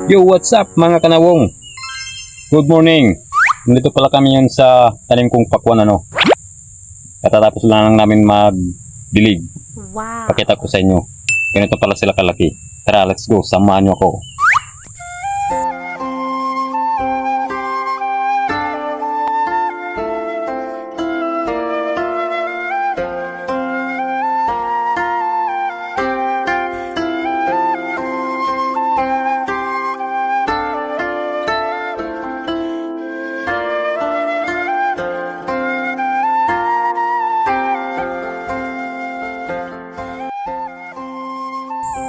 Yo, what's up mga kanawong? Good morning. Nandito pala kami yun sa tanim kong pakwan Katatapos lang namin magdilig. Wow. Pakita ko sa inyo. Ganito pala sila kalaki. Tara, let's go. Samahan nyo ako.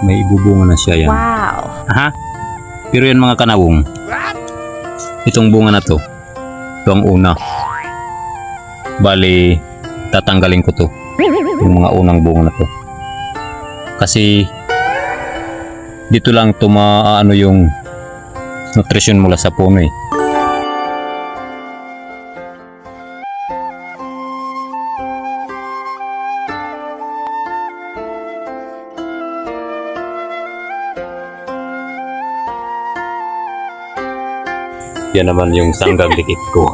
May ibubunga na siya yan. Wow. Aha. Pero yan mga kanawong. Itong bunga na to. Ito ang una. Bali, tatanggalin ko to. Yung mga unang bunga na to. Kasi dito lang tumaano yung nutrisyon mula sa puno eh. Yan naman yung sanggang dikit ko.